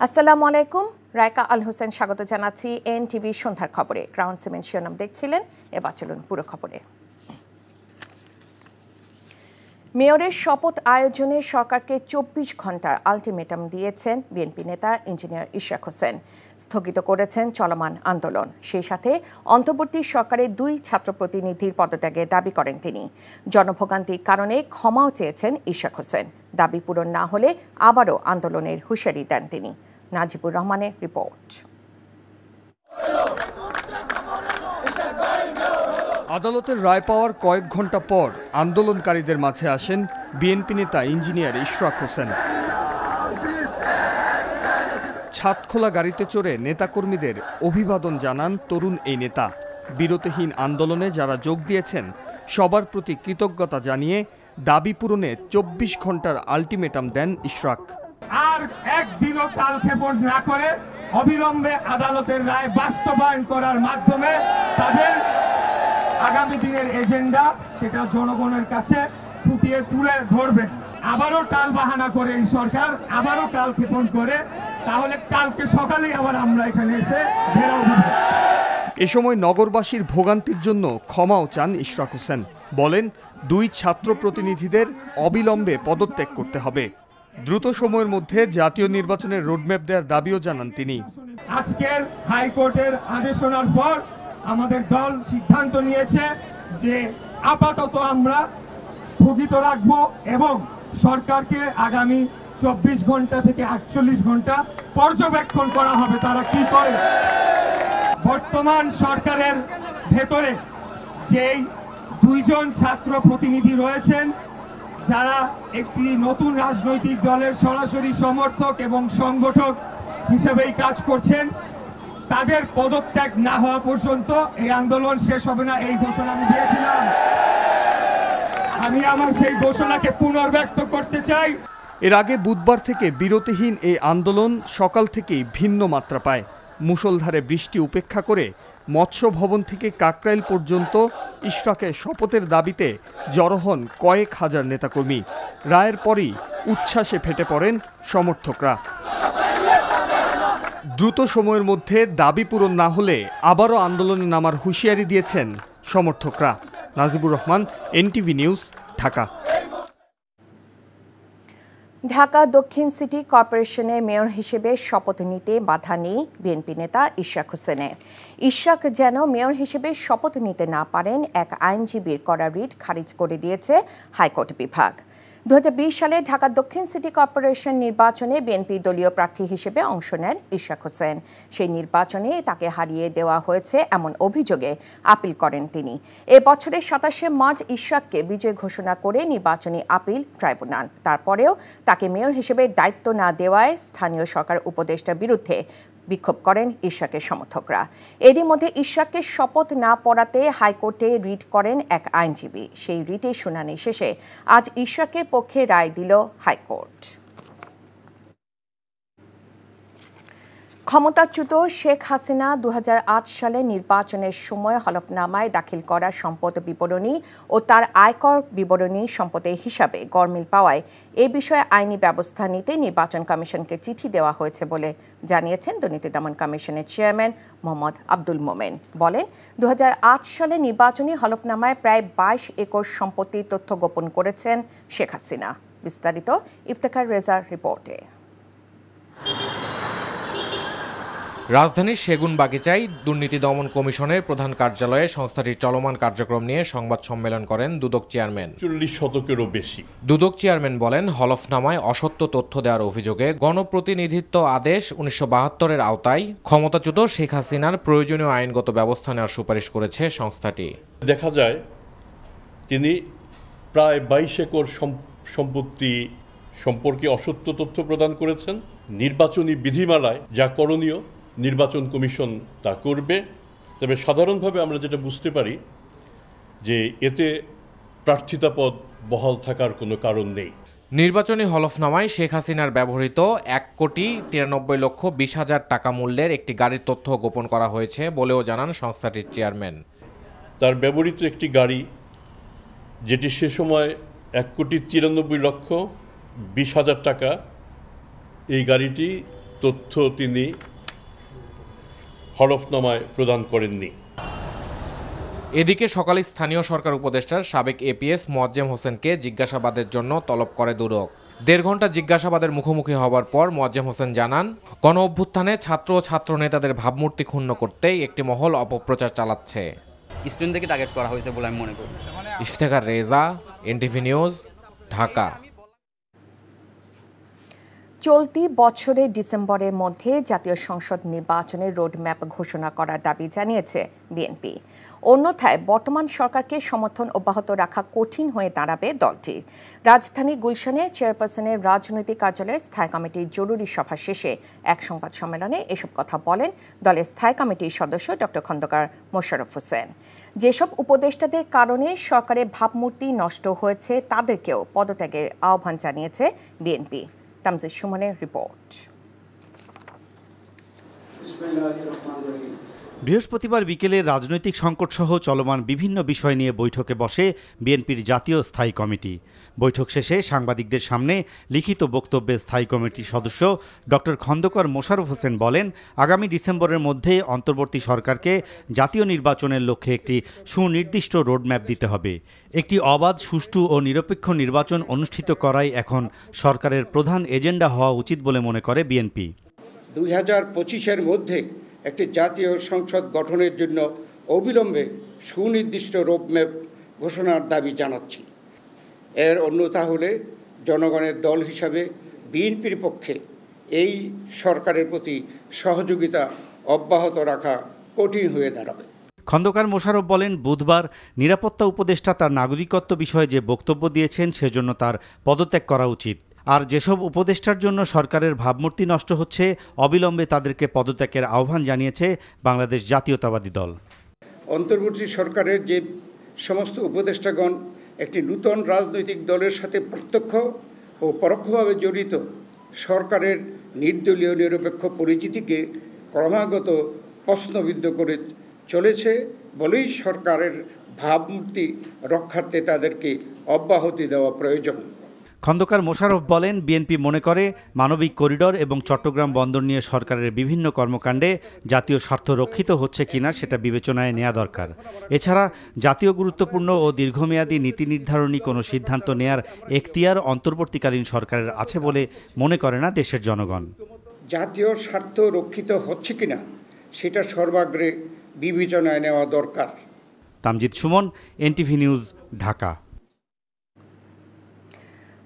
আসসালামু আলাইকুম, রায়কা আল হোসেন স্বাগত জানাচ্ছি এনটিভি সন্ধ্যার খবরে। ক্রাউন সিমেন্ট শিরোনাম দেখছিলেন, এবার চলুন পুরো খবরে। মেয়রের শপথ আয়োজনে সরকারকে ২৪ ঘন্টার আলটিমেটাম দিয়েছেন বিএনপি নেতা ইঞ্জিনিয়ার ইশরাক হোসেন। স্থগিত করেছেন চলমান আন্দোলন। সেই সাথে অন্তর্বর্তী সরকারের ২ ছাত্র প্রতিনিধির পদত্যাগের দাবি করেন তিনি। জনভোগান্তির কারণে ক্ষমাও চেয়েছেন ইশরাক হোসেন। দাবি পূরণ না হলে আবারও আন্দোলনের হুঁশিয়ারি দেন তিনি। নাজিবুর রহমানের রিপোর্ট। আদালতের রায় পাওয়ার কয়েক ঘন্টা পর আন্দোলনকারীদের মাঝে আসেন বিএনপি নেতা ইঞ্জিনিয়ার ইশরাক হোসেন। ছাদখোলা গাড়িতে চড়ে নেতাকর্মীদের অভিবাদন জানান তরুণ এই নেতা। বিরতিহীন আন্দোলনে যারা যোগ দিয়েছেন সবার প্রতি কৃতজ্ঞতা জানিয়ে দাবি পূরণে ২৪ ঘন্টার আলটিমেটাম দেন ইশরাক। আর একদিনও কালক্ষেপণ না করে অবিলম্বে আদালতের রায় বাস্তবায়ন করার মাধ্যমে তাদের আগামী দিনের এজেন্ডা সেটা জনগণের কাছে ফুটিয়ে তুলে ধরবে। আবারও টাল বাহানা করে এই সরকার আবারও কালক্ষেপণ করে, তাহলে কালকে সকালেই আবার আমরা এখানে এসে ঘেরাও দিব। এ সময় নগরবাসীর ভোগান্তির জন্য ক্ষমাও চান ইশরাক হোসেন। বলেন ২ ছাত্র প্রতিনিধিদের অবিলম্বে পদত্যাগ করতে হবে। দ্রুত সময়ের মধ্যে জাতীয় নির্বাচনের রোডম্যাপ দেওয়ার দাবিও জানান তিনি। আজকের হাইকোর্টের আদেশ শোনার পর আমাদের দল সিদ্ধান্ত নিয়েছে যে আপাতত আমরা স্থগিত রাখবো এবং সরকারকে আগামী ২৪ ঘন্টা থেকে ৪৮ ঘন্টা পর্যবেক্ষণ করা হবে তারা কি করে। বর্তমান সরকারের ভেতরে যেই ২ জন ছাত্র প্রতিনিধি রয়েছেন যারা একটি নতুন রাজনৈতিক দলের সরাসরি সমর্থক এবং সংগঠক হিসেবেই কাজ করছেন, তাদের পদত্যাগ না হওয়া পর্যন্ত এই আন্দোলন শেষ হবে না, এই ঘোষণা আমি দিয়েছিলাম। আমি আমার সেই ঘোষণাকে পুনর্ব্যক্ত করতে চাই। এর আগে বুধবার থেকে বিরতিহীন এই আন্দোলন সকাল থেকেই ভিন্ন মাত্রা পায়। মুষলধারে বৃষ্টি উপেক্ষা করে মৎস্য ভবন থেকে কাকরাইল পর্যন্ত ইশরাকের শপথের দাবিতে জড়ো হন কয়েক হাজার নেতাকর্মী। রায়ের পরই উচ্ছ্বাসে ফেটে পড়েন সমর্থকরা। দ্রুত সময়ের মধ্যে দাবি পূরণ না হলে আবারও আন্দোলনে নামার হুঁশিয়ারি দিয়েছেন সমর্থকরা। Najibur Rahman, NTV news, Dhaka. ঢাকা দক্ষিণ সিটি কর্পোরেশনে মেয়র হিসেবে শপথ নিতে বাধা নেই বিএনপি নেতা ইশরাক হোসেনের। ইশরাক যেন মেয়র হিসেবে শপথ নিতে না পারেন, এক আইনজীবীর করা রিট খারিজ করে দিয়েছে হাইকোর্ট বিভাগ। ২০২০ সালে ঢাকা দক্ষিণ সিটি কর্পোরেশন নির্বাচনে বিএনপি দলীয় প্রার্থী হিসেবে অংশ নেন ইশরাক হোসেন। সেই নির্বাচনে তাকে হারিয়ে দেওয়া হয়েছে এমন অভিযোগে আপিল করেন তিনি। এ বছরের ২৭শে মার্চ ইশরাককে বিজয় ঘোষণা করে নির্বাচনী আপিল ট্রাইব্যুনাল। তারপরেও তাকে মেয়র হিসেবে দায়িত্ব না দেওয়ায় স্থানীয় সরকার উপদেষ্টার বিরুদ্ধে বিক্ষোভ করেন ইশরাকের সমর্থকরা। এরই মধ্যে ইশরাককে শপথ না পড়াতে হাইকোর্টে রিট করেন এক আইনজীবী। সেই রিটের শুনানি শেষে আজ ইশরাকের পক্ষে রায় দিল হাইকোর্ট। ক্ষমতাচ্যুত শেখ হাসিনা ২০০৮ সালে নির্বাচনের সময় হলফনামায় দাখিল করা সম্পদ বিবরণী ও তার আয়কর বিবরণী সম্পদের হিসাবে গরমিল পাওয়ায় এ বিষয়ে আইনি ব্যবস্থা নিতে নির্বাচন কমিশনকে চিঠি দেওয়া হয়েছে বলে জানিয়েছেন দুর্নীতি দমন কমিশনের চেয়ারম্যান মোহাম্মদ আব্দুল মোমেন। বলেন ২০০৮ সালে নির্বাচনী হলফনামায় প্রায় ২২ একর সম্পত্তির তথ্য গোপন করেছেন শেখ হাসিনা। বিস্তারিত ইফতেখার রেজার রিপোর্টে। রাজধানীর সেগুনবাগিচায় দুর্নীতি দমন কমিশনের প্রধান কার্যালয়ে সংস্থাটির চলমান কার্যক্রম নিয়ে সংবাদ সম্মেলন করেন দুদক চেয়ারম্যান। ৪০ শতকেরও বেশি। দুদক চেয়ারম্যান বলেন, হলফনামায় অসত্য তথ্য দেওয়ার অভিযোগে গণপ্রতিনিধিত্ব আদেশ ১৯৭২-এর আওতায় ক্ষমতাচ্যুত শেখ হাসিনার প্রয়োজনীয় আইনগত ব্যবস্থা নেওয়ার সুপারিশ করেছে সংস্থাটি। দেখা যায় তিনি প্রায় ২২ একর সম্পত্তি সম্পর্কে অসত্য তথ্য প্রদান করেছেন। নির্বাচনী বিধিমালায় যা করণীয় নির্বাচন কমিশন তা করবে। তবে সাধারণভাবে আমরা যেটা বুঝতে পারি যে এতে প্রার্থিতা পদ বহাল থাকার কোনো কারণ নেই। নির্বাচনী হলফনামায় শেখ হাসিনার ব্যবহৃত ১,৯৩,২০,০০০ টাকা মূল্যের একটি গাড়ির তথ্য গোপন করা হয়েছে বলেও জানান সংস্থাটির চেয়ারম্যান। তার ব্যবহৃত একটি গাড়ি, যেটি সে সময় ১,৯৩,২০,০০০ টাকা, এই গাড়িটি তথ্য তিনি হলফনামায় প্রদান করেননি। এদিকে সকালে স্থানীয় সরকার উপদেষ্টার সাবেক এপিএস মোয়াজ্জেম হোসেনকে জিজ্ঞাসাবাদের জন্য তলব করে দুদক। ১.৫ ঘন্টা জিজ্ঞাসাবাদের মুখোমুখি হওয়ার পর মোয়াজ্জেম হোসেন জানান, গণ অভ্যুত্থানে ছাত্র ও ছাত্র নেতাদের ভাবমূর্তি ক্ষুণ্ণ করতেই একটি মহল অপপ্রচার চালাচ্ছে। স্টুডেন্টদেরকে টার্গেট করা হয়েছে বলে আমি মনে করি। Iftekhar Reza, NTV news, Dhaka. চলতি বছরের ডিসেম্বরের মধ্যে জাতীয় সংসদ নির্বাচনের রোডম্যাপ ঘোষণা করার দাবি জানিয়েছে বিএনপি। অন্যথায় বর্তমান সরকারকে সমর্থন অব্যাহত রাখা কঠিন হয়ে দাঁড়াবে দলটি। রাজধানী গুলশানে চেয়ারপারসনের রাজনৈতিক কার্যালয়ে স্থায়ী কমিটির জরুরি সভা শেষে এক সংবাদ সম্মেলনে এসব কথা বলেন দলের স্থায়ী কমিটির সদস্য ডক্টর খন্দকার মোশাররফ হোসেন। যেসব উপদেষ্টাদের কারণে সরকারের ভাবমূর্তি নষ্ট হয়েছে তাদেরকেও পদত্যাগের আহ্বান জানিয়েছে বিএনপি। তামজিদ সুমনের রিপোর্ট। বৃহস্পতিবার বিকেলে রাজনৈতিক সংকটসহ চলমান বিভিন্ন বিষয় নিয়ে বৈঠকে বসে বিএনপির জাতীয় স্থায়ী কমিটি। বৈঠক শেষে সাংবাদিকদের সামনে লিখিত বক্তব্যে স্থায়ী কমিটির সদস্য ডক্টর খন্দকার মোশাররফ হোসেন বলেন, আগামী ডিসেম্বরের মধ্যে অন্তর্বর্তী সরকারকে জাতীয় নির্বাচনের লক্ষ্যে একটি সুনির্দিষ্ট রোডম্যাপ দিতে হবে। একটি অবাধ, সুষ্ঠু ও নিরপেক্ষ নির্বাচন অনুষ্ঠিত করাই এখন সরকারের প্রধান এজেন্ডা হওয়া উচিত বলে মনে করে বিএনপি। 2025-এর মধ্যে একটি জাতীয় সংসদ গঠনের জন্য অবিলম্বে সুনির্দিষ্ট রোডম্যাপ ঘোষণার দাবি জানাচ্ছি। এর অন্যথা হলে জনগণের দল হিসাবে বিএনপির পক্ষে এই সরকারের প্রতি সহযোগিতা অব্যাহত রাখা কঠিন হয়ে দাঁড়াবে। খন্দকার মোশাররফ বলেন, বুধবার নিরাপত্তা উপদেষ্টা তার নাগরিকত্ব বিষয়ে যে বক্তব্য দিয়েছেন সেজন্য তার পদত্যাগ করা উচিত। আর যেসব উপদেষ্টার জন্য সরকারের ভাবমূর্তি নষ্ট হচ্ছে, অবিলম্বে তাদেরকে পদত্যাগের আহ্বান জানিয়েছে বাংলাদেশ জাতীয়তাবাদী দল। অন্তর্বর্তী সরকারের যে সমস্ত উপদেষ্টাগণ একটি নূতন রাজনৈতিক দলের সাথে প্রত্যক্ষ ও পরোক্ষভাবে জড়িত, সরকারের নির্দলীয় নিরপেক্ষ পরিচিতিকে ক্রমাগত প্রশ্নবিদ্ধ করে চলেছে বলেই সরকারের ভাবমূর্তি রক্ষার্থে তাদেরকে অব্যাহতি দেওয়া প্রয়োজন। খন্দকার মোশাররফ বলেন, বিএনপি মনে করে মানবিক করিডর এবং চট্টগ্রাম বন্দর নিয়ে সরকারের বিভিন্ন কর্মকাণ্ডে জাতীয় স্বার্থ রক্ষিত হচ্ছে কিনা সেটা বিবেচনায় নেওয়া দরকার। এছাড়া জাতীয় গুরুত্বপূর্ণ ও দীর্ঘমেয়াদী নীতি নির্ধারণী কোনো সিদ্ধান্ত নেয়ার এখতিয়ার অন্তর্বর্তীকালীন সরকারের আছে বলে মনে করে না দেশের জনগণ। জাতীয় স্বার্থ রক্ষিত হচ্ছে কিনা সেটা সর্বাগ্রে বিবেচনায় নেওয়া দরকার। Tamjid Sumon, NTV news, Dhaka.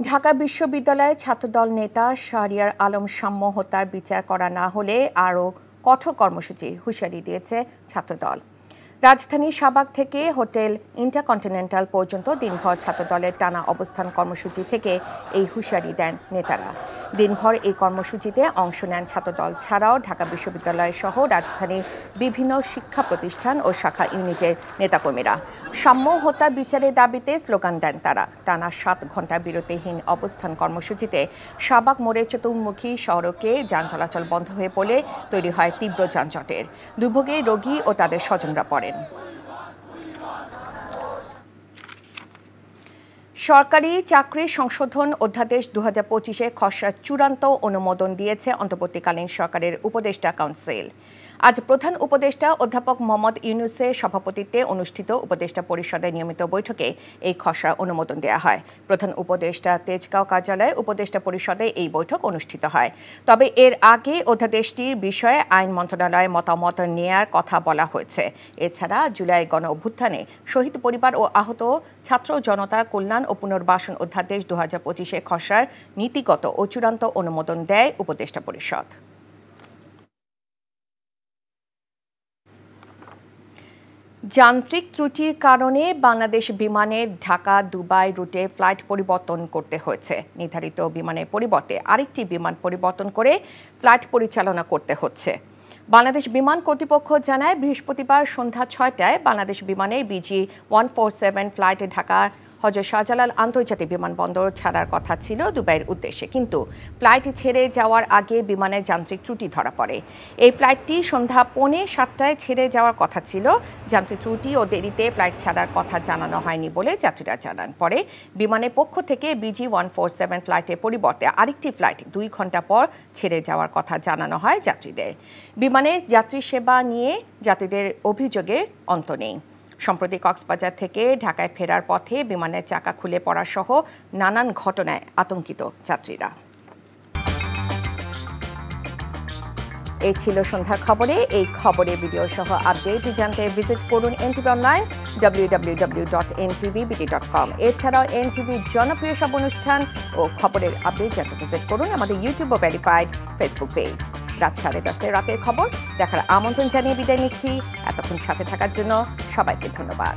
ঢাকা বিশ্ববিদ্যালয়ে ছাত্রদল নেতা শাহরিয়ার আলম সাম্য হত্যার বিচার করা না হলে আরও কঠোর কর্মসূচির হুঁশিয়ারি দিয়েছে ছাত্রদল। রাজধানী শাহবাগ থেকে হোটেল ইন্টারকন্টিনেন্টাল পর্যন্ত দিনভর ছাত্রদলের টানা অবস্থান কর্মসূচি থেকে এই হুঁশিয়ারি দেন নেতারা। দিনভর এই কর্মসূচিতে অংশ নেন ছাত্রদল ছাড়াও ঢাকা বিশ্ববিদ্যালয় সহ রাজধানীর বিভিন্ন শিক্ষা প্রতিষ্ঠান ও শাখা ইউনিটের নেতাকর্মীরা। সাম্য হত্যা বিচারের দাবিতে স্লোগান দেন তারা। টানা 7 ঘণ্টা বিরতিহীন অবস্থান কর্মসূচিতে শাহবাগ মোড়ে চতুর্মুখী সড়কে যান চলাচল বন্ধ হয়ে পড়লে তৈরি হয় তীব্র যানজটের। দুর্ভোগে রোগী ও তাদের স্বজনরা পড়েন। সরকারি চাকরি সংশোধন অধ্যাদেশ 2025-এ খসড়া চূড়ান্ত অনুমোদন দিয়েছে অন্তর্বর্তীকালীন সরকারের উপদেষ্টা কাউন্সিল। আজ প্রধান উপদেষ্টা অধ্যাপক মোহাম্মদ ইউনূসের সভাপতিত্বে অনুষ্ঠিত উপদেষ্টা পরিষদের নিয়মিত বৈঠকে এই খসড়া অনুমোদন দেওয়া হয়। প্রধান উপদেষ্টা তেজগাঁও কার্যালয়ে উপদেষ্টা পরিষদে এই বৈঠক অনুষ্ঠিত হয়। তবে এর আগে অধ্যাদেশটির বিষয়ে আইন মন্ত্রণালয়ে মতামত নেয়ার কথা বলা হয়েছে। এছাড়া জুলাই গণ অভ্যুত্থানে শহীদ পরিবার ও আহত ছাত্র জনতার কল্যাণ ও পুনর্বাসন অধ্যাদেশ 2025-এ খসড়ার নীতিগত ও চূড়ান্ত অনুমোদন দেয় উপদেষ্টা পরিষদ। যান্ত্রিক ত্রুটির কারণে বাংলাদেশ বিমানের ঢাকা দুবাই রুটে ফ্লাইট পরিবর্তন করতে হয়েছে। নির্ধারিত বিমানের পরিবর্তে আরেকটি বিমান পরিবর্তন করে ফ্লাইট পরিচালনা করতে হচ্ছে। বাংলাদেশ বিমান কর্তৃপক্ষ জানায়, বৃহস্পতিবার সন্ধ্যা 6টায় বাংলাদেশ বিমানের BG-147 ফ্লাইটে ঢাকা হযরত শাহজালাল আন্তর্জাতিক বিমানবন্দর ছাড়ার কথা ছিল দুবাইয়ের উদ্দেশ্যে, কিন্তু ফ্লাইট ছেড়ে যাওয়ার আগে বিমানের যান্ত্রিক ত্রুটি ধরা পড়ে। এই ফ্লাইটটি সন্ধ্যা 6:45 ছেড়ে যাওয়ার কথা ছিল। যান্ত্রিক ত্রুটি ও দেরিতে ফ্লাইট ছাড়ার কথা জানানো হয়নি বলে যাত্রীরা জানান। পরে বিমানের পক্ষ থেকে BG147 ফ্লাইটের পরিবর্তে আরেকটি ফ্লাইট 2 ঘন্টা পর ছেড়ে যাওয়ার কথা জানানো হয় যাত্রীদের। বিমানের যাত্রী সেবা নিয়ে যাত্রীদের অভিযোগের অন্ত নেই। সম্প্রতি কক্সবাজার থেকে ঢাকায় ফেরার পথে বিমানের চাকা খুলে পড়া সহ নানান ঘটনায় আতঙ্কিত যাত্রীরা। এই ছিল সন্ধ্যার খবরে। এই খবরে ভিডিও সহ আপডেট জানতে ভিজিট করুন NTV অনলাইন www.ntvbt.com। এছাড়াও NTV জনপ্রিয় সব অনুষ্ঠান ও খবরের আপডেট জানতে ভিজিট করুন আমাদের ইউটিউব ও ভেরিফাইড ফেসবুক পেজ। রাত 10:30 রাতের খবর দেখার আমন্ত্রণ জানিয়ে বিদায় নিচ্ছি। এতক্ষণ সাথে থাকার জন্য সবাইকে ধন্যবাদ।